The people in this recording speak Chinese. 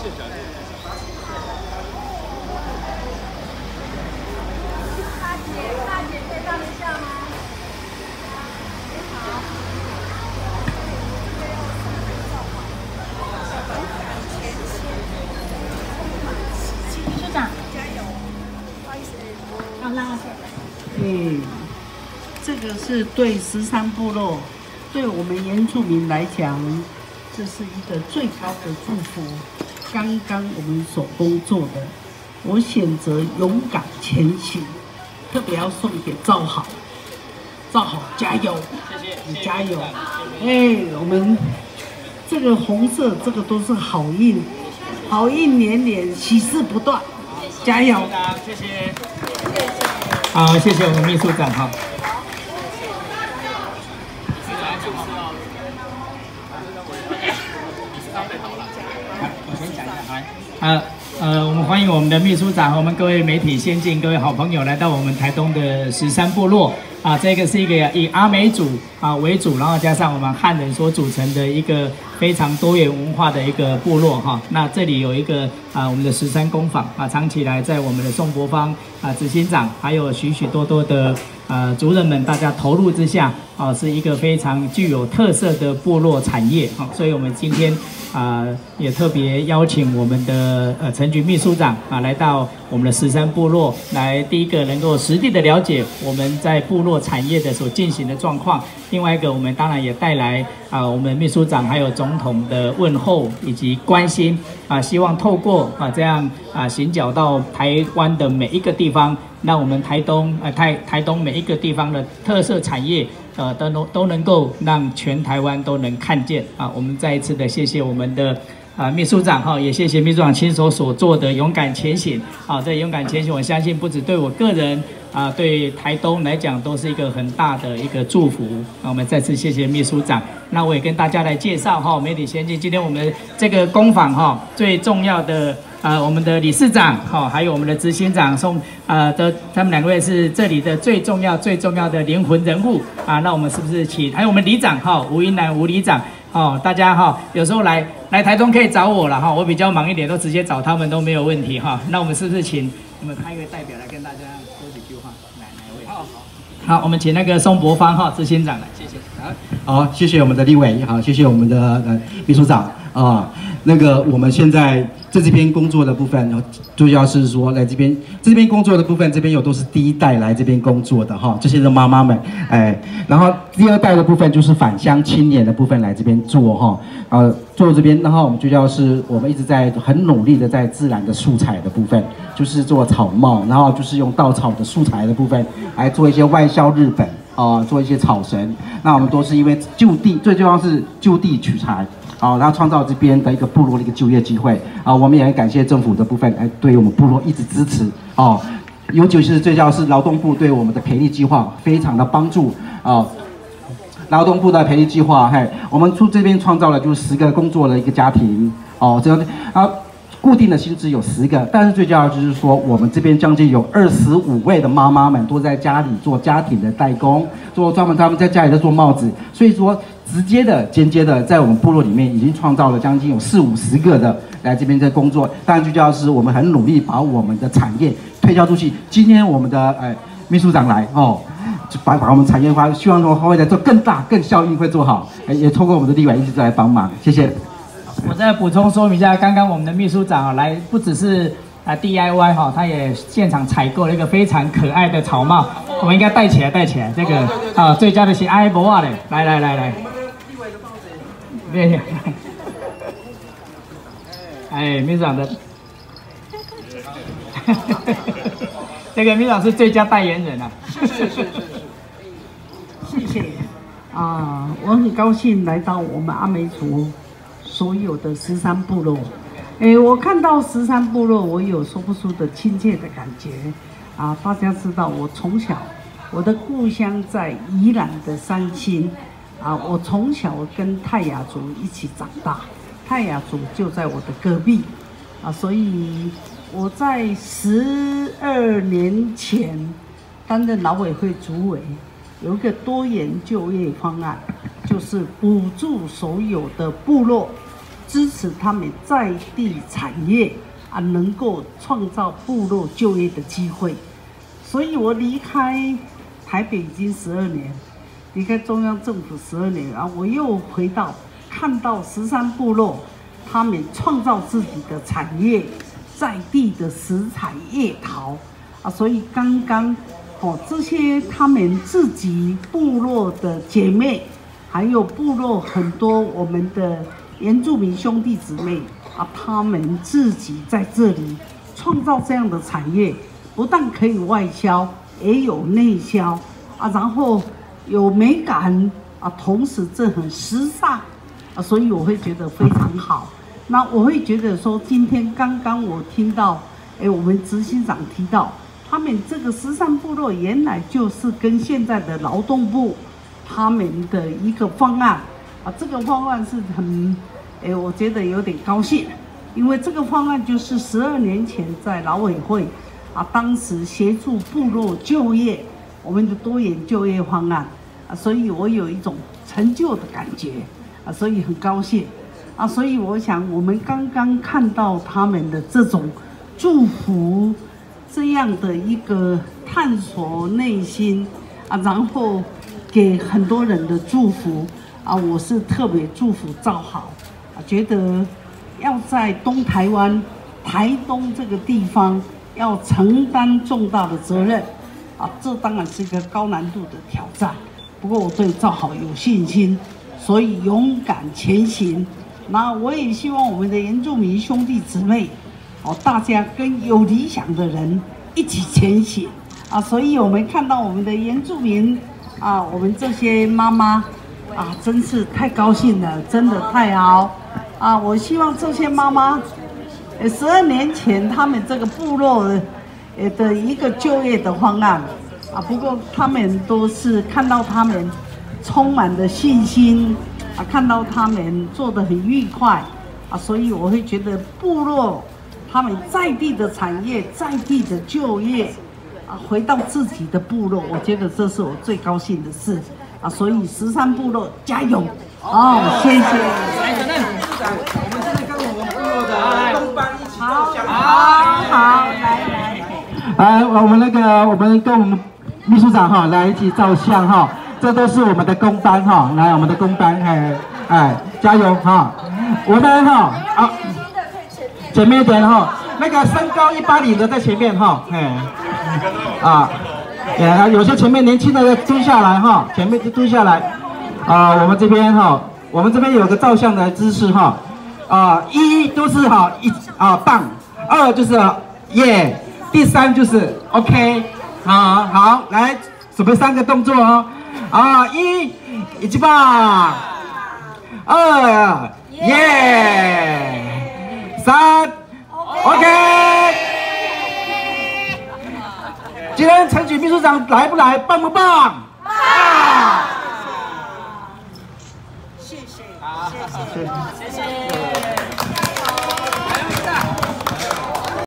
大姐可以让一下吗？秘书长，加油！不好意思，好啦。这个是对13部落，对我们原住民来讲，这是一个最高的祝福。刚刚我们所工作的，我选择勇敢前行，特别要送给赵好，赵好加油！谢谢，你加油！我们这个红色，这个都是好运，好运连连，喜事不断，加油！谢谢。好，谢谢我们秘书长哈。我先讲一下，我们欢迎我们的秘书长，我们各位媒体先进、各位好朋友来到我们台东的13部落啊，这个是一个以阿美族为主，然后加上我们汉人所组成的一个非常多元文化的一个部落哈。那这里有一个我们的13工坊长期来在我们的宋伯芳执行长，还有许许多多的族人们大家投入之下是一个非常具有特色的部落产业所以我们今天也特别邀请我们的陈菊秘书长来到我们的13部落，来第一个能够实地的了解我们在部落产业的所进行的状况，另外一个我们当然也带来我们秘书长还有总统的问候以及关心希望透过这样行脚到台湾的每一个地方，让我们台东每一个地方的特色产业都能够让全台湾都能看见我们再一次的谢谢我们的秘书长也谢谢秘书长亲手所做的勇敢前行这勇敢前行，我相信不止对我个人对台东来讲都是一个很大的一个祝福我们再次谢谢秘书长。那我也跟大家来介绍媒体先进，今天我们这个工坊最重要的我们的理事长还有我们的执行长他们2位是这里的最重要的灵魂人物那我们是不是请还有我们里长吴英南吴里长大家有时候来台东可以找我了我比较忙一点，都直接找他们都没有问题那我们是不是请你们派一位代表来跟大家说几句话？哪一位？好，我们请那个宋伯芳执行长来，谢谢。好，谢谢我们的立委，好，谢谢我们的秘书长那个我们现在在这边工作的部分，主要是说来这边工作的部分，这边有都是第1代来这边工作的这些的妈妈们，然后第2代的部分就是返乡青年的部分来这边做做这边，然后我们主要是我们一直在很努力的在自然的素材的部分，就是做草帽，然后就是用稻草的素材的部分来做一些外销日本做一些草绳，那我们都是因为就地，最重要是就地取材。然后创造这边的一个部落的一个就业机会我们也很感谢政府的部分对我们部落一直支持尤其是最重要是劳动部对我们的培力计划非常的帮助劳动部的培力计划我们这边创造了就是10个工作的一个家庭这样固定的薪资有10个，但是最重要的就是说，我们这边将近有25位的妈妈们都在家里做家庭的代工，他们在家里在做帽子，所以说直接的、间接的，在我们部落里面已经创造了将近有40-50个的来这边在工作。当然，最重要的是我们很努力把我们的产业推销出去。今天我们的秘书长来把我们产业化，希望说会在做更大、更效益会做好，也透过我们的立委一直在帮忙，谢谢。我再补充说明一下，刚刚我们的秘书长来不只是DIY 他也现场采购了一个非常可爱的草帽，我们应该戴起来，这个最佳的是埃博瓦的，来，秘书长的，这个秘书长是最佳代言人是，谢谢我很高兴来到我们阿美族所有的13部落，我看到13部落，我有说不出的亲切的感觉大家知道，我从小我的故乡在宜兰的三星我从小跟泰雅族一起长大，泰雅族就在我的隔壁所以我在12年前担任劳委会主委，有一个多元就业方案，就是补助所有的部落支持他们在地产业啊，能够创造部落就业的机会。所以我离开台北已经12年，离开中央政府12年，然后我又回到看到13部落，他们创造自己的产业，在地的食材叶桃啊，所以刚刚这些他们自己部落的姐妹，还有部落很多我们的原住民兄弟姊妹啊，他们自己在这里创造这样的产业，不但可以外销，也有内销啊，然后有美感啊，同时这很时尚啊，所以我会觉得非常好。那我会觉得说，今天刚刚我听到，我们执行长提到，他们这个13部落原来就是跟现在的劳动部他们的一个方案啊，这个方案是很，我觉得有点高兴，因为这个方案就是12年前在劳委会啊，当时协助部落就业，我们的多元就业方案啊，所以我有一种成就的感觉啊，所以很高兴啊，所以我想我们刚刚看到他们的这种祝福，这样的一个探索内心啊，然后给很多人的祝福啊，我是特别祝福赵好啊，觉得要在东台湾、台东这个地方要承担重大的责任啊，这当然是一个高难度的挑战。不过我对赵好有信心，所以勇敢前行。那我也希望我们的原住民兄弟姊妹，大家跟有理想的人一起前行啊！所以我们看到我们的原住民啊，我们这些妈妈啊，真是太高兴了，真的太好啊！我希望这些妈妈，12年前他们这个部落的一个就业的方案啊，不过他们都是看到他们充满了信心啊，看到他们做得很愉快啊，所以我会觉得部落他们在地的产业、在地的就业啊，回到自己的部落，我觉得这是我最高兴的事啊，所以13部落加油！谢谢。我们现在跟我们部落的东班一起照相。好，来，我们跟我们秘书长来一起照相哈，这都是我们的工班哈，来我们的工班加油哈，我们前面一点哈，那个身高180的在前面哈，有些前面年轻的要蹲下来哈，前面就蹲下来我们这边我们这边有个照相的姿势哈，一都是棒，2就是耶，第3就是 OK， 好，来准备3个动作哦，1一起棒，2耶，3 OK。今天陈举秘书长来不来？棒不棒？棒！谢谢。